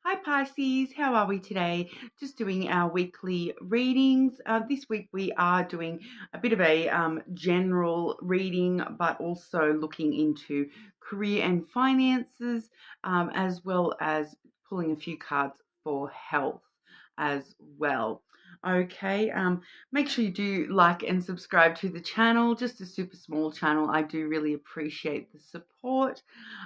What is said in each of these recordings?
Hi Pisces, how are we today? Just doing our weekly readings. This week we are doing a bit of a general reading, but also looking into career and finances, as well as pulling a few cards for health as well. Okay, make sure you do like and subscribe to the channel, just a super small channel. I do really appreciate the support.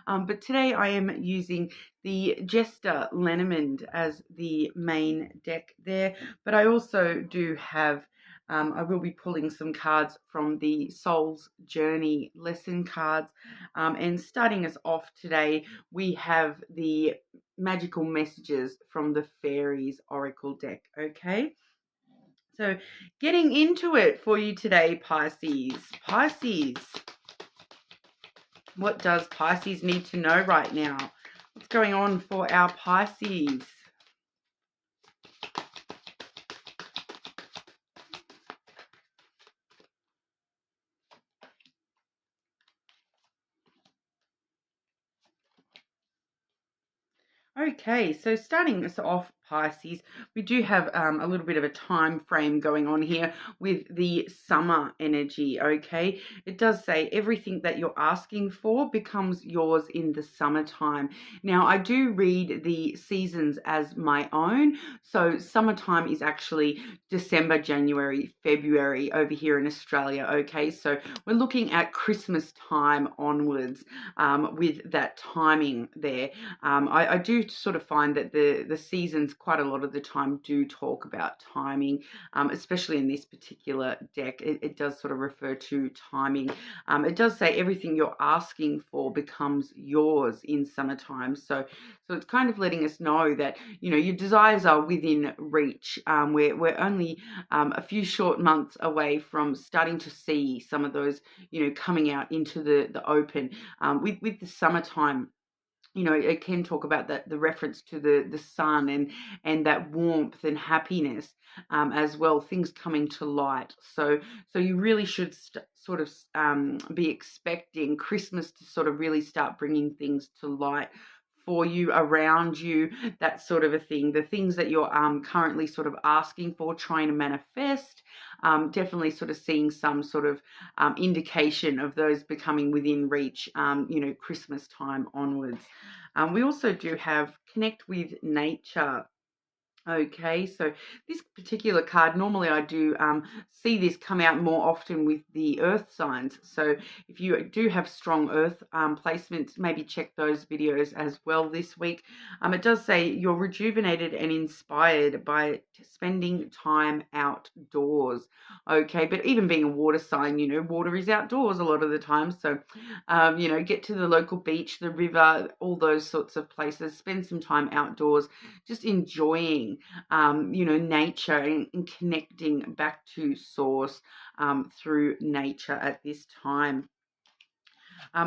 But today I am using the Jester Lenormand as the main deck there, but I also do have I will be pulling some cards from the Soul's Journey lesson cards. And starting us off today, we have the magical messages from the Fairies Oracle deck. Okay, so getting into it for you today, Pisces. Pisces, what does Pisces need to know right now? What's going on for our Pisces? Okay, so starting us off, Pisces, we do have a little bit of a time frame going on here with the summer energy, okay? It does say everything that you're asking for becomes yours in the summertime. Now, I do read the seasons as my own, so summertime is actually December, January, February over here in Australia, okay? So we're looking at Christmas time onwards with that timing there. I do sort of find that the seasons quite a lot of the time do talk about timing, especially in this particular deck. It does sort of refer to timing. It does say everything you're asking for becomes yours in summertime. So it's kind of letting us know that, you know, your desires are within reach. We're only a few short months away from starting to see some of those, you know, coming out into the open with the summertime. You know, it can talk about that, the reference to the sun and that warmth and happiness as well, things coming to light. So you really should sort of be expecting Christmas to sort of really start bringing things to light for you, around you, that sort of a thing. The things that you're currently sort of asking for, trying to manifest, definitely sort of seeing some sort of indication of those becoming within reach, you know, Christmas time onwards. We also do have connect with nature. Okay, so this particular card, normally I do see this come out more often with the earth signs. So if you do have strong earth placements, maybe check those videos as well this week. It does say you're rejuvenated and inspired by spending time outdoors. Okay, but even being a water sign, you know, water is outdoors a lot of the time. So, you know, get to the local beach, the river, all those sorts of places, spend some time outdoors, just enjoying you know, nature and connecting back to source through nature at this time.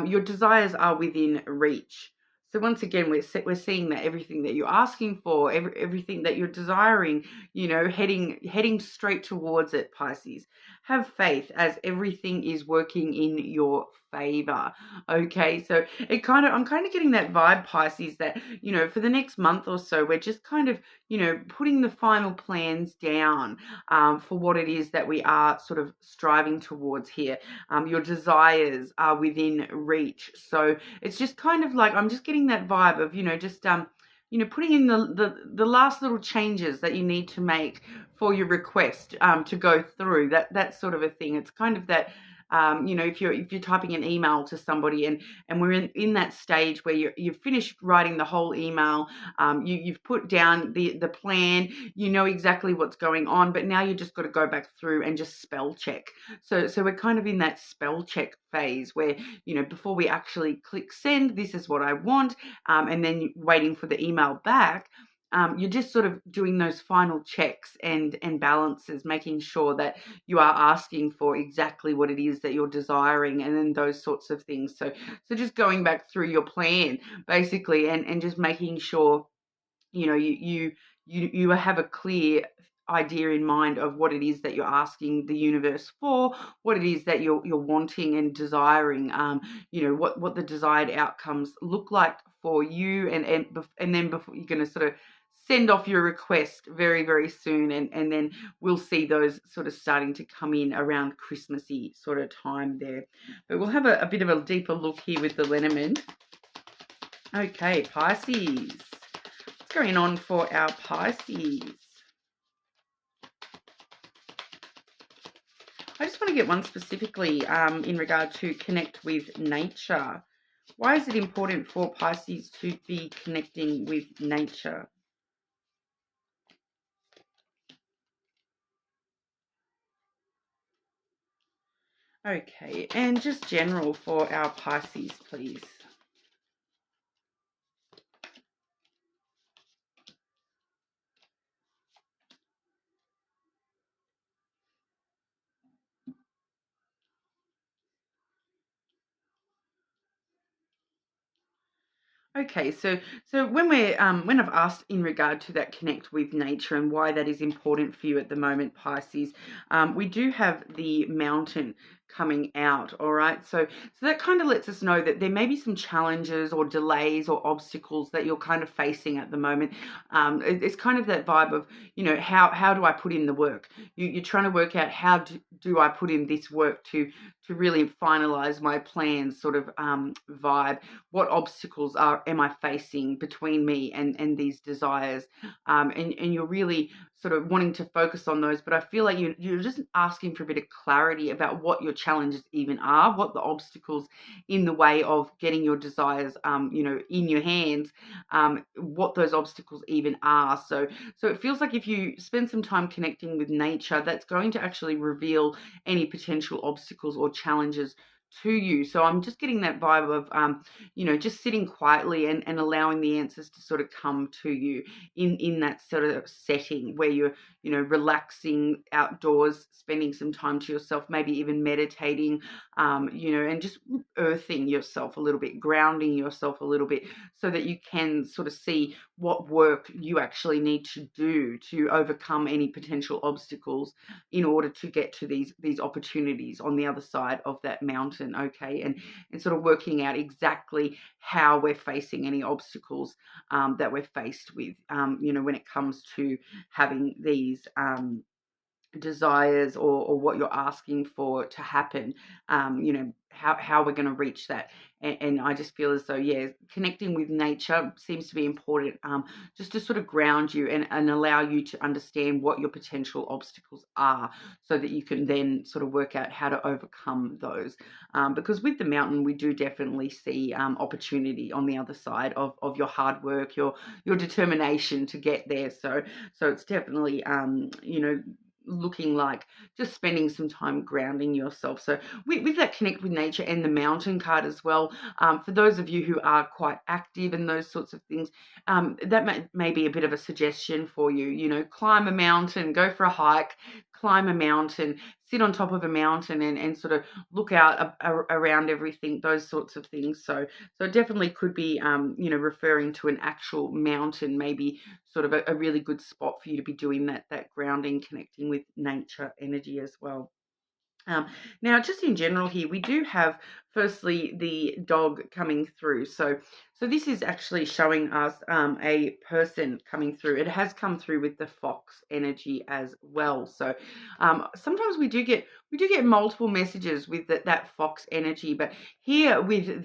Your desires are within reach. So once again, we're seeing that everything that you're asking for, everything that you're desiring, you know, heading straight towards it, Pisces. Have faith as everything is working in your favor. Okay, so I'm kind of getting that vibe, Pisces, that, you know, for the next month or so, we're just kind of, you know, putting the final plans down for what it is that we are sort of striving towards here. Your desires are within reach. So it's just kind of like, I'm just getting that vibe of, you know, just you know, putting in the last little changes that you need to make for your request to go through, that sort of a thing. It's kind of that, you know, if you're typing an email to somebody and we're in that stage where you've finished writing the whole email, you've put down the plan, you know exactly what's going on, but now you just got to go back through and just spell check. So we're kind of in that spell check phase where, you know, before we actually click send, this is what I want, and then waiting for the email back. You're just sort of doing those final checks and balances, making sure that you are asking for exactly what it is that you're desiring, and then those sorts of things. So just going back through your plan basically, and just making sure, you know, you have a clear idea in mind of what it is that you're asking the universe for, what it is that you're wanting and desiring, what the desired outcomes look like for you, and then before you're going to sort of send off your request very, very soon, and then we'll see those sort of starting to come in around Christmassy sort of time there. But we'll have a bit of a deeper look here with the lenormand. Okay, Pisces. What's going on for our Pisces? I just want to get one specifically in regard to connect with nature. Why is it important for Pisces to be connecting with nature? Okay, and just general for our Pisces, please. Okay, so when I've asked in regard to that connect with nature and why that is important for you at the moment, Pisces, we do have the mountain coming out. All right, so that kind of lets us know that there may be some challenges or delays or obstacles that you're kind of facing at the moment. It's kind of that vibe of, how do I put in the work? You're trying to work out how do I put in this work to really finalize my plans, sort of vibe. What obstacles am I facing between me and these desires? And you're really sort of wanting to focus on those, but I feel like you're just asking for a bit of clarity about what your challenges even are, what the obstacles in the way of getting your desires, in your hands, what those obstacles even are. So it feels like if you spend some time connecting with nature, that's going to actually reveal any potential obstacles or challenges to you. So I'm just getting that vibe of, just sitting quietly and allowing the answers to sort of come to you in that sort of setting where you're, relaxing outdoors, spending some time to yourself, maybe even meditating, and just earthing yourself a little bit, grounding yourself a little bit so that you can sort of see what work you actually need to do to overcome any potential obstacles in order to get to these opportunities on the other side of that mountain. Okay, and sort of working out exactly how we're facing any obstacles that we're faced with, when it comes to having these desires or what you're asking for to happen, how we're going to reach that. And I just feel as though, connecting with nature seems to be important, just to sort of ground you and allow you to understand what your potential obstacles are so that you can then sort of work out how to overcome those. Because with the mountain, we do definitely see opportunity on the other side of your hard work, your determination to get there. So it's definitely, looking like just spending some time grounding yourself. So with that connect with nature and the mountain card as well, for those of you who are quite active and those sorts of things, that may be a bit of a suggestion for you. Climb a mountain, go for a hike, climb a mountain, sit on top of a mountain and sort of look out around everything, those sorts of things. So it definitely could be, referring to an actual mountain, maybe sort of a really good spot for you to be doing that grounding, connecting with nature energy as well. Now, just in general here, we do have, firstly, the dog coming through. So this is actually showing us a person coming through. It has come through with the fox energy as well. So sometimes we do get multiple messages with that fox energy, but here with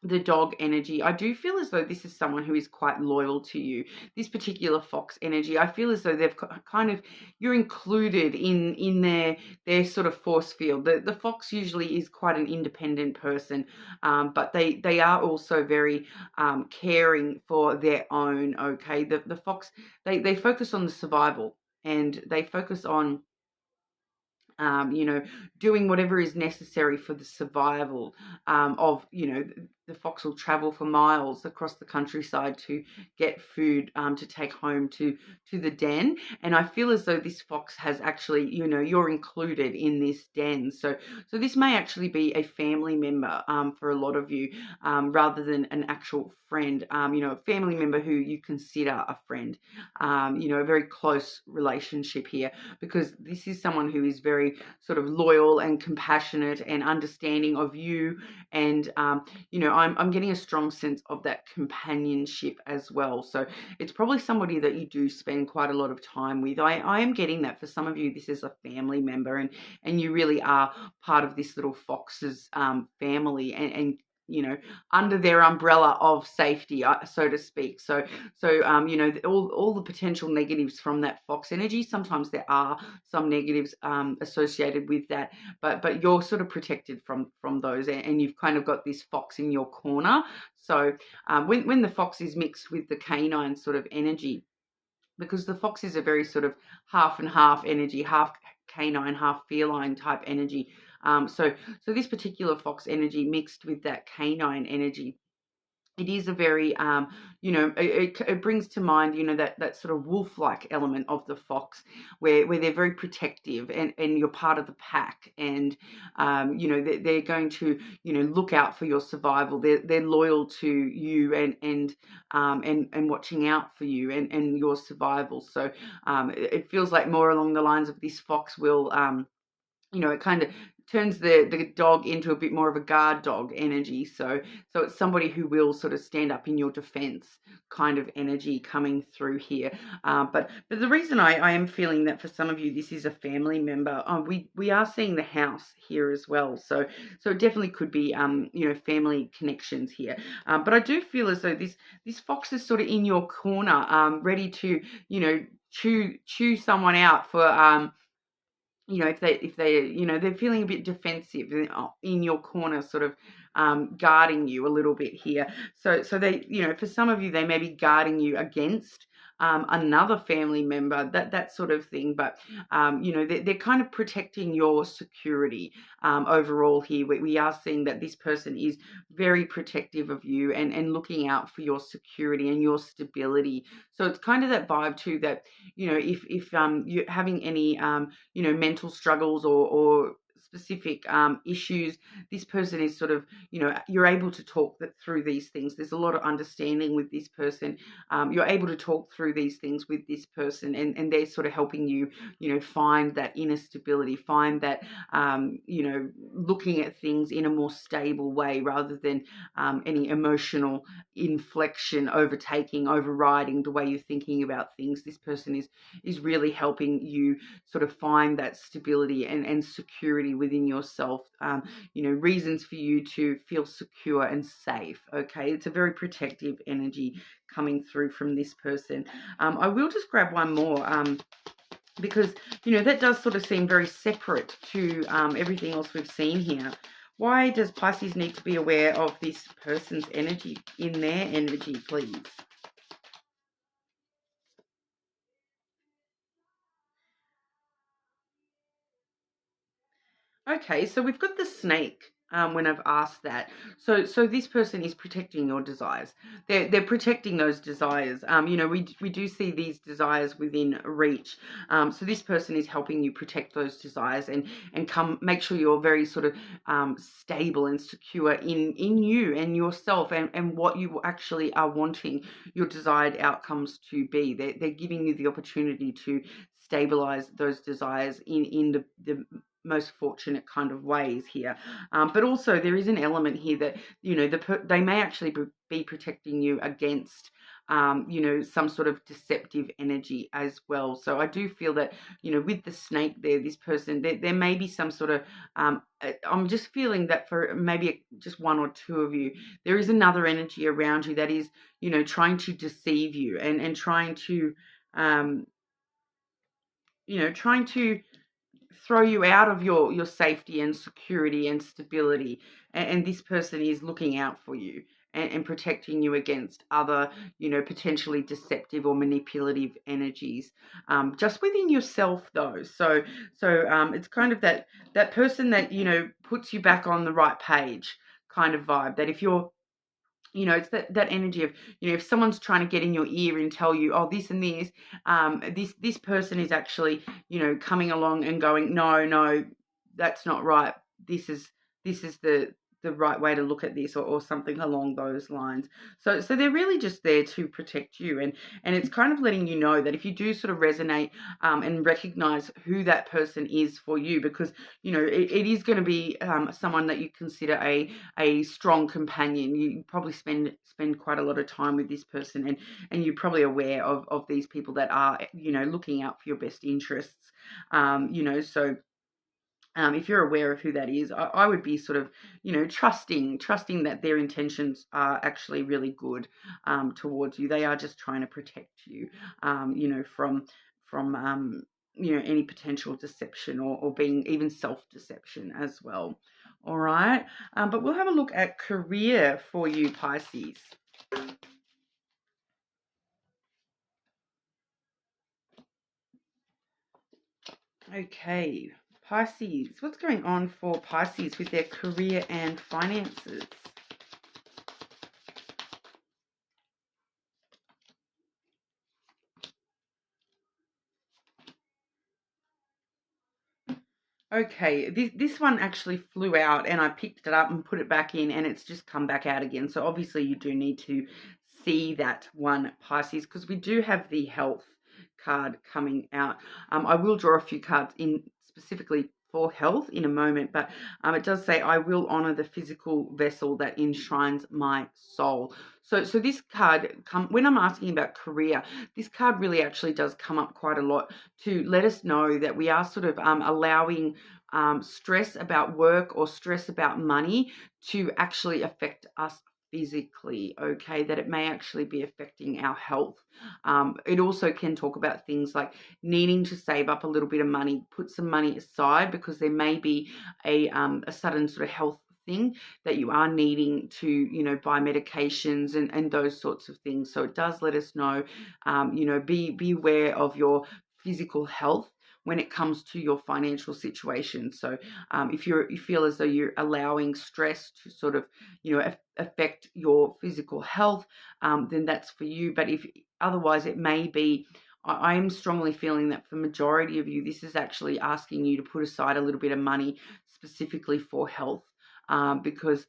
the dog energy, I do feel as though this is someone who is quite loyal to you. This particular fox energy, I feel as though they've kind of, you're included in their sort of force field. The fox usually is quite an independent person, but they are also very caring for their own. Okay, the fox, they focus on the survival, and they focus on doing whatever is necessary for the survival of, the fox will travel for miles across the countryside to get food to take home to the den. And I feel as though this fox has actually, you're included in this den. So this may actually be a family member for a lot of you, rather than an actual friend. A family member who you consider a friend. A very close relationship here, because this is someone who is very sort of loyal and compassionate and understanding of you. And I'm getting a strong sense of that companionship as well. So it's probably somebody that you do spend quite a lot of time with. I am getting that for some of you, this is a family member, and you really are part of this little fox's family, and under their umbrella of safety, so to speak. So all the potential negatives from that fox energy, sometimes there are some negatives associated with that, but you're sort of protected from those, and you've kind of got this fox in your corner. So when the fox is mixed with the canine sort of energy, because the fox is a very sort of half and half energy, half canine, half feline type energy. So this particular fox energy mixed with that canine energy, it is a very, it brings to mind, that sort of wolf-like element of the fox, where they're very protective, and you're part of the pack, and, they're going to, look out for your survival. They're loyal to you, and watching out for you and your survival. So it feels like more along the lines of this fox will, it kind of turns the dog into a bit more of a guard dog energy. So it's somebody who will sort of stand up in your defense kind of energy coming through here. But the reason I am feeling that for some of you, this is a family member, we are seeing the house here as well. So it definitely could be, family connections here. But I do feel as though this fox is sort of in your corner, ready to, chew someone out for, if they they're feeling a bit defensive in your corner, sort of guarding you a little bit here. So they, for some of you, they may be guarding you against another family member, that sort of thing. But they're kind of protecting your security overall here. We are seeing that this person is very protective of you and looking out for your security and your stability. So it's kind of that vibe too, that if you're having any mental struggles or specific issues, this person is sort of, you're able to talk through these things. There's a lot of understanding with this person. You're able to talk through these things with this person, and they're sort of helping you, find that inner stability, find that, looking at things in a more stable way, rather than any emotional inflection overriding the way you're thinking about things. This person is really helping you sort of find that stability and security within yourself, reasons for you to feel secure and safe. Okay, it's a very protective energy coming through from this person. I will just grab one more, because that does sort of seem very separate to everything else we've seen here. Why does Pisces need to be aware of this person's energy in their energy, please? Okay, so we've got the snake. When I've asked that, so this person is protecting your desires. They're protecting those desires. We do see these desires within reach. So this person is helping you protect those desires and make sure you're very sort of stable and secure in you and yourself and what you actually are wanting your desired outcomes to be. They're giving you the opportunity to stabilize those desires in the most fortunate kind of ways here. But also there is an element here that, they may actually be protecting you against, some sort of deceptive energy as well. So I do feel that, with the snake there, this person, there may be some sort of, I'm just feeling that for maybe just one or two of you, there is another energy around you that is, trying to deceive you and trying to, trying to throw you out of your safety and security and stability, and this person is looking out for you and protecting you against other, potentially deceptive or manipulative energies, just within yourself though. So it's kind of that person that puts you back on the right page kind of vibe, that if you're it's that energy of, if someone's trying to get in your ear and tell you, oh, this and this, this person is actually, coming along and going, no, no, that's not right. This is the right way to look at this, or something along those lines. So they're really just there to protect you, and it's kind of letting you know that if you do sort of resonate, and recognize who that person is for you, because it is going to be someone that you consider a strong companion. You probably spend quite a lot of time with this person, and you're probably aware of these people that are, looking out for your best interests. So if you're aware of who that is, I would be sort of, trusting that their intentions are actually really good towards you. They are just trying to protect you, from any potential deception, or being even self-deception as well. All right, but we'll have a look at career for you, Pisces. Okay, Pisces, what's going on for Pisces with their career and finances? Okay, this one actually flew out, and I picked it up and put it back in, and it's just come back out again. So obviously you do need to see that one, Pisces, because we do have the health card coming out. I will draw a few cards in specifically for health in a moment, but it does say, I will honor the physical vessel that enshrines my soul. So this card, when I'm asking about career, this card really actually does come up quite a lot to let us know that we are sort of allowing stress about work or stress about money to actually affect us physically, okay, that it may actually be affecting our health. It also can talk about things like needing to save up a little bit of money, put some money aside, because there may be a sudden sort of health thing that you are needing to, buy medications and those sorts of things. So it does let us know, be aware of your physical health when it comes to your financial situation. So if you feel as though you're allowing stress to sort of, affect your physical health, then that's for you. But if otherwise, it may be, I am strongly feeling that for the majority of you, this is actually asking you to put aside a little bit of money specifically for health, because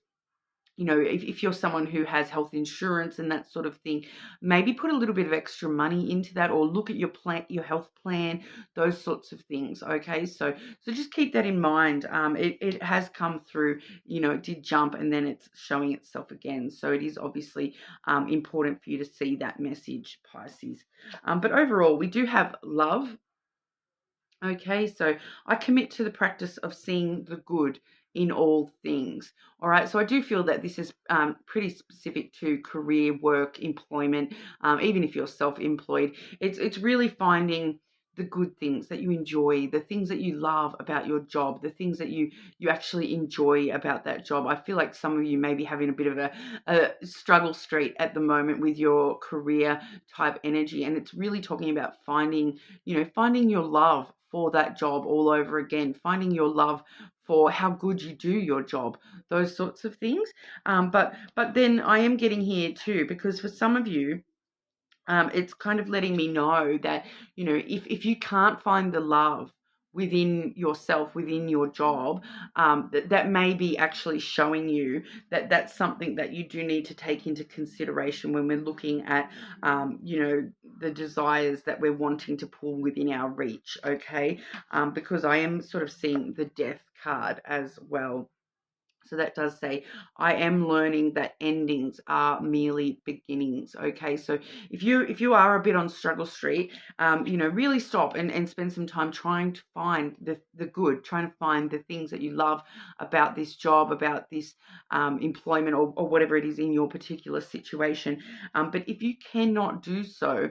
if you're someone who has health insurance and that sort of thing, maybe put a little bit of extra money into that, or look at your health plan, those sorts of things. Okay, so just keep that in mind. It has come through. It did jump, and then it's showing itself again. So it is obviously important for you to see that message, Pisces. But overall, we do have love. Okay, so I commit to the practice of seeing the good in all things. All right, so I do feel that this is pretty specific to career, work, employment, even if you're self-employed. It's really finding the good things that you enjoy, the things that you love about your job, the things that you actually enjoy about that job. I feel like some of you may be having a bit of a struggle street at the moment with your career type energy, and it's really talking about finding your love for that job all over again, finding your love for how good you do your job, those sorts of things. But then I am getting here too, because for some of you, it's kind of letting me know that, if you can't find the love within yourself, within your job, that may be actually showing you that that's something that you do need to take into consideration when we're looking at, the desires that we're wanting to pull within our reach, okay? Because I am sort of seeing the death card as well. So that does say, I am learning that endings are merely beginnings. Okay, so if you are a bit on struggle street, really stop and spend some time trying to find the good, trying to find the things that you love about this job, about this employment, or whatever it is in your particular situation. But if you cannot do so,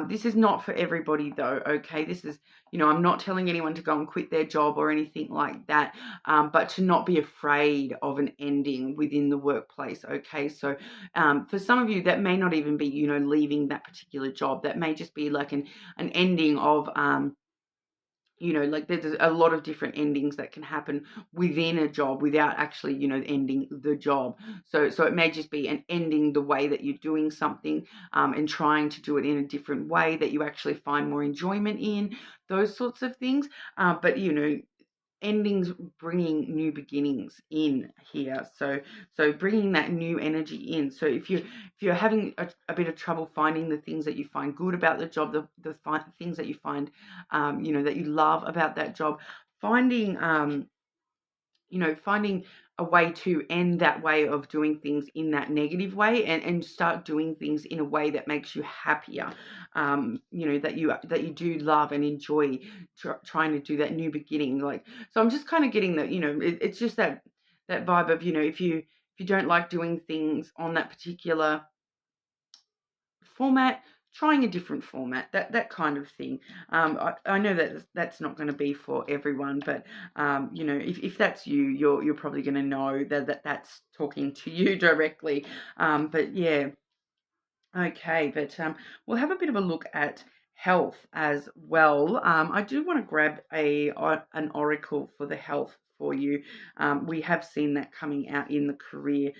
this is not for everybody though. Okay, this is, I'm not telling anyone to go and quit their job or anything like that, but to not be afraid of an ending within the workplace. Okay, so for some of you, that may not even be, leaving that particular job. That may just be like an ending of like there's a lot of different endings that can happen within a job without actually, ending the job. So it may just be an ending the way that you're doing something, and trying to do it in a different way that you actually find more enjoyment in, those sorts of things. But endings bringing new beginnings in here, so bringing that new energy in. So if you're having a bit of trouble finding the things that you find good about the job, the things that you find that you love about that job, finding finding a way to end that way of doing things in that negative way, and start doing things in a way that makes you happier, that you do love and enjoy, trying to do that new beginning. So I'm just kind of getting that, it's just that vibe of, if you don't like doing things on that particular format, trying a different format, that kind of thing. I know that that's not going to be for everyone, but if that's you, you're probably going to know that's talking to you directly. But yeah, okay. But we'll have a bit of a look at health as well. I do want to grab an oracle for the health for you. We have seen that coming out in the career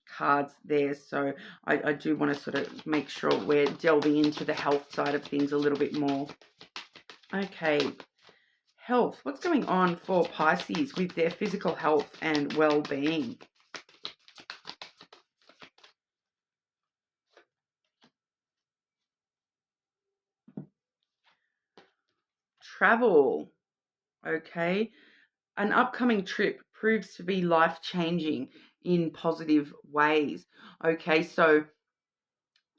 cards there, so I do want to sort of make sure we're delving into the health side of things a little bit more. Okay, health. What's going on for Pisces with their physical health and well-being? Travel. Okay. An upcoming trip proves to be life-changing in positive ways. Okay, so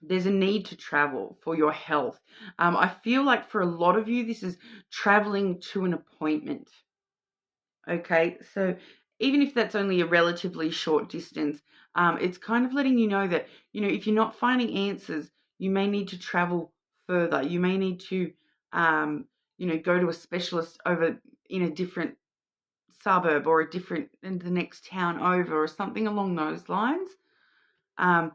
there's a need to travel for your health. I feel like for a lot of you, this is traveling to an appointment. Okay, so even if that's only a relatively short distance, it's kind of letting you know that, if you're not finding answers, you may need to travel further. You may need to, go to a specialist over in a different suburb, or in the next town over, or something along those lines. Um,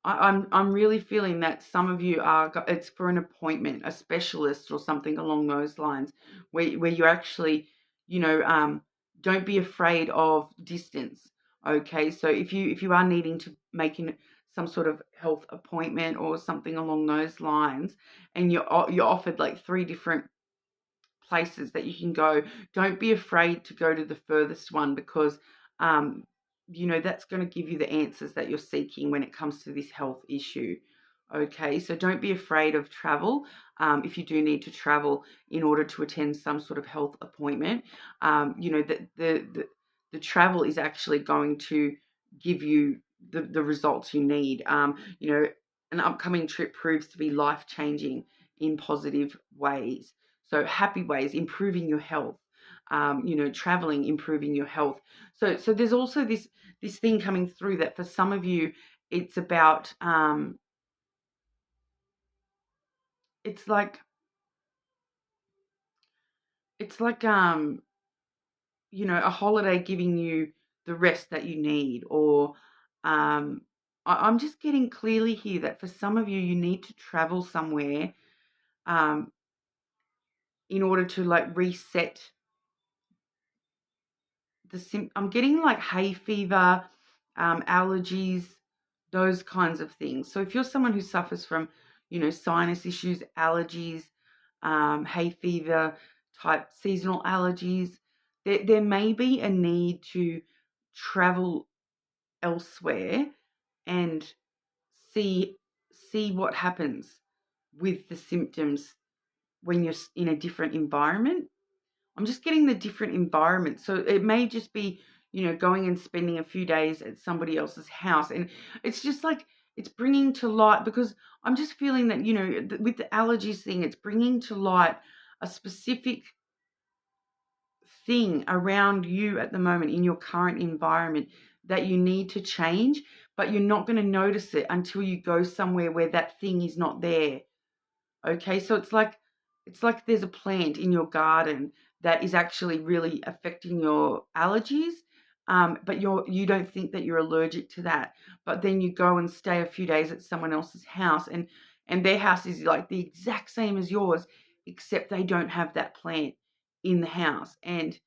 I'm really feeling that some of you it's for an appointment, a specialist or something along those lines, where you actually, don't be afraid of distance. Okay, so if you are needing to make some sort of health appointment or something along those lines, and you're offered like 3 different places that you can go, don't be afraid to go to the furthest one, because that's going to give you the answers that you're seeking when it comes to this health issue. Okay, so don't be afraid of travel. If you do need to travel in order to attend some sort of health appointment, the travel is actually going to give you the results you need. An upcoming trip proves to be life-changing in positive ways. So happy ways, improving your health, traveling, improving your health. So there's also this thing coming through that for some of you, it's about, it's like, a holiday giving you the rest that you need, or I'm just getting clearly here that for some of you, you need to travel somewhere um, in order to like reset I'm getting like hay fever, allergies, those kinds of things. So if you're someone who suffers from, sinus issues, allergies, hay fever type seasonal allergies, there may be a need to travel elsewhere and see what happens with the symptoms when you're in a different environment. I'm just getting the different environment. So it may just be, going and spending a few days at somebody else's house. And it's just like, it's bringing to light, because I'm just feeling that, with the allergies thing, it's bringing to light a specific thing around you at the moment in your current environment that you need to change, but you're not going to notice it until you go somewhere where that thing is not there. Okay, so it's like there's a plant in your garden that is actually really affecting your allergies, but you don't think that you're allergic to that. But then you go and stay a few days at someone else's house, and their house is like the exact same as yours, except they don't have that plant. in the house, and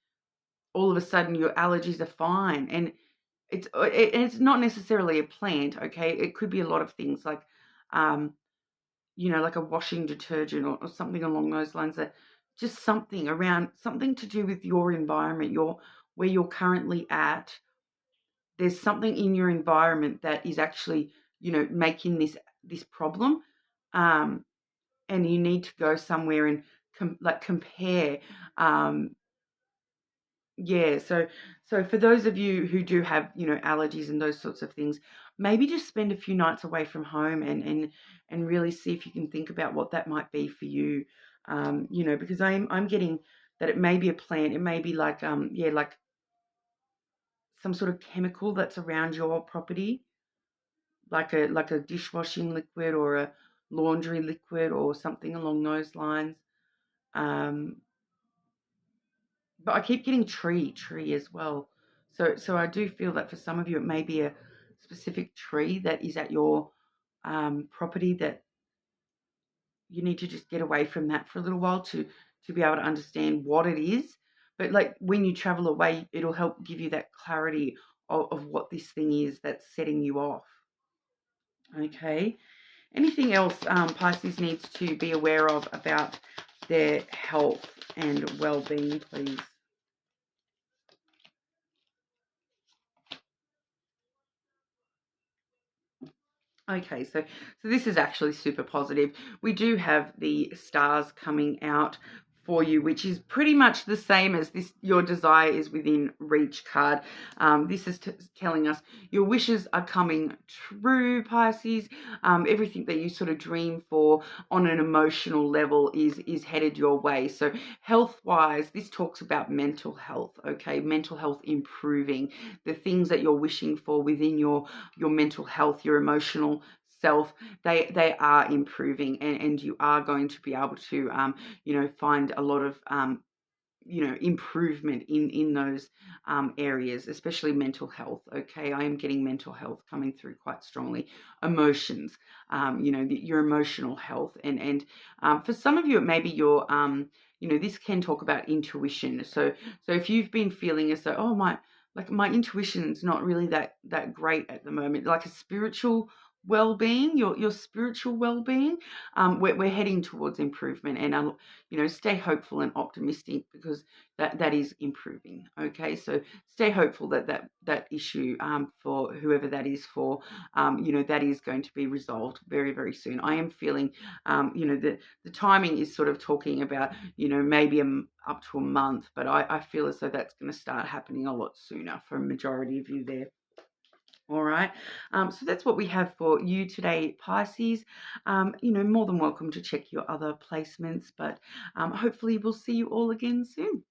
all of a sudden your allergies are fine. And it's not necessarily a plant, okay? It could be a lot of things like, like a washing detergent or something along those lines, that just something around, something to do with your environment, where you're currently at. There's something in your environment that is actually, making this problem. Um, and you need to go somewhere and compare. Um, yeah, so for those of you who do have, allergies and those sorts of things, maybe just spend a few nights away from home, and really see if you can think about what that might be for you. Because I'm getting that it may be a plant, it may be like like some sort of chemical that's around your property, like a dishwashing liquid or a laundry liquid or something along those lines. Um, but I keep getting tree as well. So I do feel that for some of you it may be a specific tree that is at your property, that you need to just get away from that for a little while to be able to understand what it is. But like when you travel away, it'll help give you that clarity of what this thing is that's setting you off. Okay. Anything else Pisces needs to be aware of about their health and well-being, please? Okay, so this is actually super positive. We do have the stars coming out for you, which is pretty much the same as this. Your desire is within reach card. This is telling us your wishes are coming true, Pisces. Everything that you sort of dream for on an emotional level is headed your way. So health-wise, this talks about mental health. Okay, mental health improving, the things that you're wishing for within your mental health, your emotional self, they are improving, and you are going to be able to find a lot of improvement in those areas, especially mental health. Okay, I am getting mental health coming through quite strongly. Emotions, your emotional health, and for some of you it may be your this can talk about intuition. So if you've been feeling as though, oh, my intuition's not really that great at the moment, like a spiritual well-being, your spiritual well-being, we're heading towards improvement. And stay hopeful and optimistic, because that is improving. Okay, so stay hopeful that issue, for whoever that is for, that is going to be resolved very, very soon. I am feeling, the timing is sort of talking about, maybe up to a month, but I feel as though that's going to start happening a lot sooner for a majority of you there. All right. So that's what we have for you today, Pisces. More than welcome to check your other placements, but hopefully we'll see you all again soon.